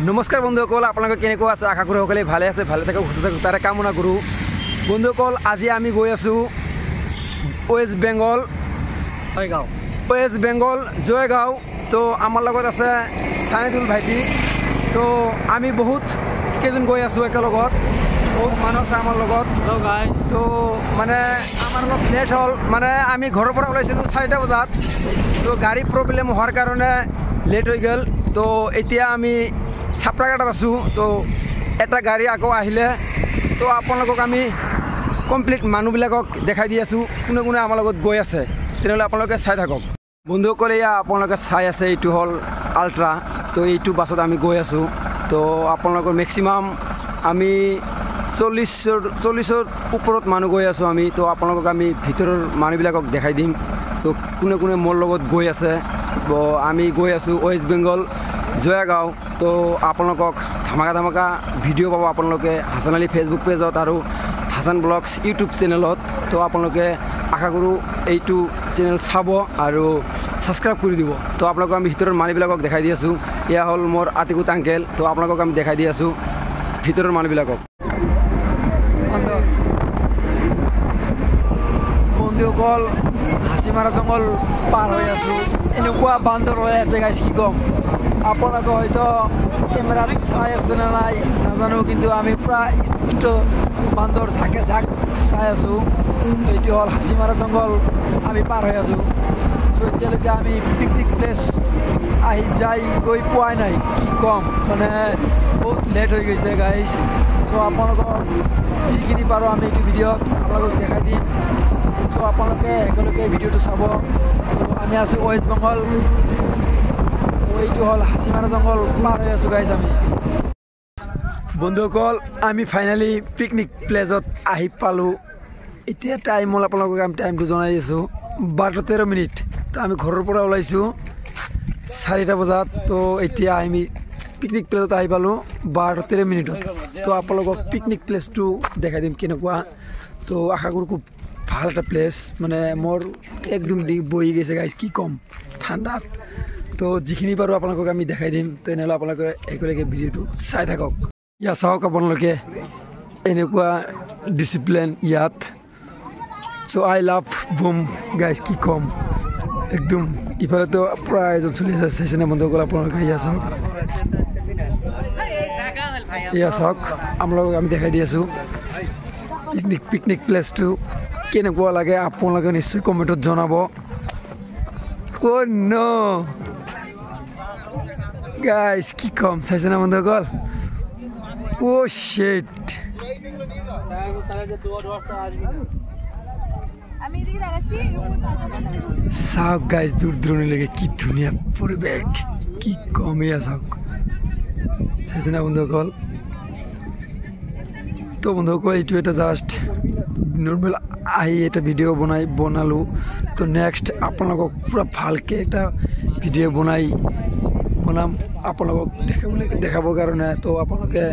নমস্কাৰ বন্ধুসকল, আপোনালোকে কেনেকুৱা আছে? আশা কৰোঁ সকলোৱে ভালে আছে, ভালে থাকক, সুস্থ থাকক তাৰে কামনা কৰোঁ। বন্ধুসকল, আজি আমি গৈ আছোঁ ৱেষ্ট বেংগল জয়গাঁও। তো আমাৰ লগত আছে চানিদুল ভাইটি। তো আমি বহুত কেইজন গৈ আছোঁ একেলগত, বহুত মানুহ আছে আমাৰ লগত। তো মানে আমাৰ অলপ লেট হ'ল, মানে আমি ঘৰৰ পৰা ওলাইছিলোঁ 4টা বজাত। তো গাড়ী প্ৰব্লেম হোৱাৰ কাৰণে লেট হৈ গ'ল। তো এতিয়া আমি চাপৰাঘাটত আছোঁ। তো এটা গাড়ী আকৌ আহিলে, তো আপোনালোকক আমি কমপ্লিট মানুহবিলাকক দেখাই দি আছোঁ কোনে কোনে আমাৰ লগত গৈ আছে। তেনেহ'লে আপোনালোকে চাই থাকক। বন্ধুসকলে এয়া আপোনালোকে চাই আছে, এইটো হ'ল আল্ট্ৰা। তো এইটো বাছত আমি গৈ আছোঁ। তো আপোনালোকৰ মেক্সিমাম আমি 40ৰ ওপৰত মানুহ গৈ আছোঁ আমি। তো আপোনালোকক আমি ভিতৰৰ মানুহবিলাকক দেখাই দিম তো কোনে কোনে মোৰ লগত গৈ আছে। তো আমি গৈ আছোঁ ৱেষ্ট বেংগল জয়গাঁও। তো আপোনালোকক ধামাকা ভিডিঅ' পাব আপোনালোকে হাছান আলী ফেচবুক পেজত আৰু হাছান ব্লগছ ইউটিউব চেনেলত। তো আপোনালোকে আশা কৰোঁ এইটো চেনেল চাব আৰু ছাবস্ক্ৰাইব কৰি দিব। তো আপোনালোকক আমি ভিতৰৰ মানুহবিলাকক দেখাই দি আছোঁ। এয়া হ'ল মোৰ আতিকুত আংকেল। তো আপোনালোকক আমি দেখাই দি আছোঁ ভিতৰৰ মানুহবিলাকক। বন্ধুসকল, হাচিমাৰা জংঘল পাৰ হৈ আছোঁ। এনেকুৱা বান্দৰ হৈ আছে গাইছ, কি ক'ম। আপোনালোকে হয়তো কেমেৰাত চাই আছে নে নাই নাজানো, কিন্তু আমি প্ৰায় স্পষ্ট বান্দৰ ঝাকে চাই আছোঁ। এইটো হ'ল হাচিমাৰা জংঘল, আমি পাৰ হৈ আছোঁ। চ' এতিয়ালৈকে আমি পিকনিক প্লেচ গৈ পোৱাই নাই, কি ক'ম। মানে বহুত লেট হৈ গৈছে গাইছ। চ' আপোনালোকক যিখিনি পাৰোঁ আমি এইটো ভিডিঅ'ত আপোনালোকক দেখাই দিম। চ' আপোনালোকে একেলগে ভিডিঅ'টো চাব। আমি আছোঁ ৱেষ্ট বেংগল। এইটো হ'ল হাচিমাৰা জংঘল পাৰ হৈ আছোঁ গাইজ আমি। বন্ধুসকল, আমি ফাইনেলি পিকনিক প্লেচত আহি পালোঁ। এতিয়া টাইম হ'ল, আপোনালোকক আমি টাইমটো জনাই আছোঁ 12:13 মিনিট। তো আমি ঘৰৰ পৰা ওলাইছোঁ 4টা বজাত। তো এতিয়া আমি পিকনিক প্লেচত আহি পালোঁ 12:13 মিনিটত। তো আপোনালোকক পিকনিক প্লেচটো দেখাই দিম কেনেকুৱা। তো আশা কৰোঁ খুব ভাল এটা প্লেচ, মানে মোৰ একদম বহি গৈছে গাইজ, কি ক'ম, ঠাণ্ডাত। তো যিখিনি পাৰোঁ আপোনালোকক আমি দেখাই দিম। তেনেহ'লে আপোনালোকে একেলগে ভিডিঅ'টো চাই থাকক। ইয়াত চাওক আপোনালোকে, এনেকুৱা ডিচিপ্লিন ইয়াত। চ' আই লাভ বুম গাইজ, কি ক'ম একদম। ইফালেতো প্ৰায় এজন চলি আছে, চাইছেনে বন্ধুসকল আপোনালোকে? ইয়া চাওক, আপোনালোকক আমি দেখাই দি আছোঁ পিকনিক প্লেচটো কেনেকুৱা লাগে। আপোনালোকে নিশ্চয় কমেণ্টত জনাব। অ' ন' গাইজ, কি ক'ম, চাইছেনে বন্ধুসকল? অ' শিট, চাওক গাইজ, দূৰ দূৰণিলৈকে কি ধুনীয়া পৰিৱেশ, কি ক'ম। এয়া চাওক, চাইছেনে বন্ধুসকল? তো বন্ধুসকল, এইটো এটা জাষ্ট নৰ্মেল আহি এটা ভিডিঅ' বনালোঁ। তো নেক্সট আপোনালোকক পূৰা ভালকৈ এটা ভিডিঅ' বনাম আপোনালোকক দেখাবৰ কাৰণে। তো আপোনালোকে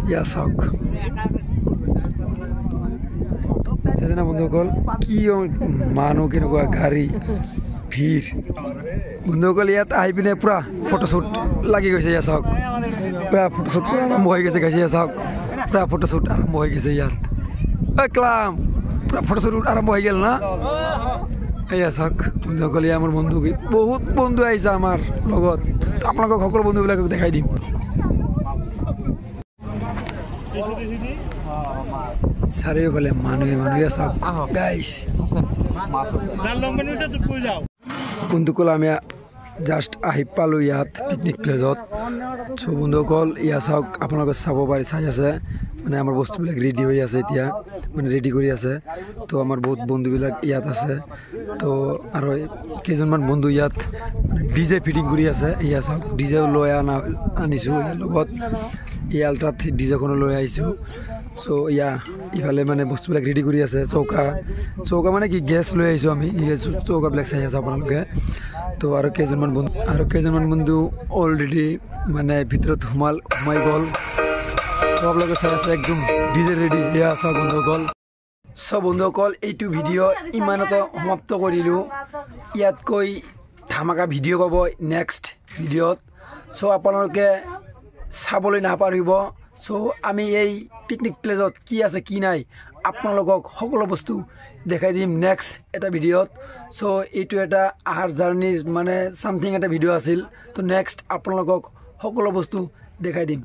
ইয়া চাওক, চাইছেনে বন্ধুসকল? কি মানুহ, কেনেকুৱা গাড়ী ভিৰ। বন্ধুসকল, ইয়াত আহি পিনে পূৰা ফটোশ্বুট লাগি গৈছে। ইয়া চাওক, পূৰা ফটোশ্বুট কৰা আৰম্ভ হৈ গৈছে গাইছে। ইয়া চাওক, পূৰা ফটোশ্বুট আৰম্ভ হৈ গৈছে ইয়াত। ক্লাম পূৰা ফটোশ্বুট আৰম্ভ হৈ গ'ল না? এয়া চাওক বন্ধুসকল, আমাৰ বন্ধু, বহুত বন্ধু আহিছে আমাৰ লগত। আপোনালোকক সকলো বন্ধুবিলাকক দেখাই দিম। চাৰিওফালে মানুহে চাওক গাইছ। বন্ধুসকল, আমি জাষ্ট আহি পালোঁ ইয়াত পিকনিক প্লেচত। চ' বন্ধুসকল, ইয়া চাওক, আপোনালোকে চাব পাৰি, চাই আছে মানে আমাৰ বস্তুবিলাক ৰেডি হৈ আছে এতিয়া, মানে ৰেডি কৰি আছে। তো আমাৰ বহুত বন্ধুবিলাক ইয়াত আছে। তো আৰু কেইজনমান বন্ধু ইয়াত মানে ডিজে ফিটিং কৰি আছে। ইয়া চাওক, ডিজেও লৈ আনিছোঁ ইয়াৰ লগত। এই আল্ট্ৰাত ডিজেখনো লৈ আহিছোঁ। চ' ইফালে মানে বস্তুবিলাক ৰেডি কৰি আছে। চৌকা মানে কি, গেছ লৈ আহিছোঁ আমি। চৌকাবিলাক চাই আছে আপোনালোকে। তো আৰু কেইজনমান বন্ধু অলৰেডি মানে ভিতৰত সোমাই গ'ল। তো আপোনালোকে চাই আছে একদম ডিজে ৰেডি। এয়া চাওক বন্ধুসকল। চ' বন্ধুসকল, এইটো ভিডিঅ' ইমানতে সমাপ্ত কৰিলোঁ। ইয়াতকৈ ধামাকা ভিডিঅ' পাব নেক্সট ভিডিঅ'ত। চ' আপোনালোকে চাবলৈ নাপাহৰিব। চ' আমি এই পিকনিক প্লেচত কি আছে কি নাই আপোনালোকক সকলো বস্তু দেখাই দিম নেক্সট এটা ভিডিঅ'ত। চ' এইটো এটা আহাৰ জাৰ্ণিৰ মানে ছামথিং এটা ভিডিঅ' আছিল। তো নেক্সট আপোনালোকক সকলো বস্তু দেখাই দিম।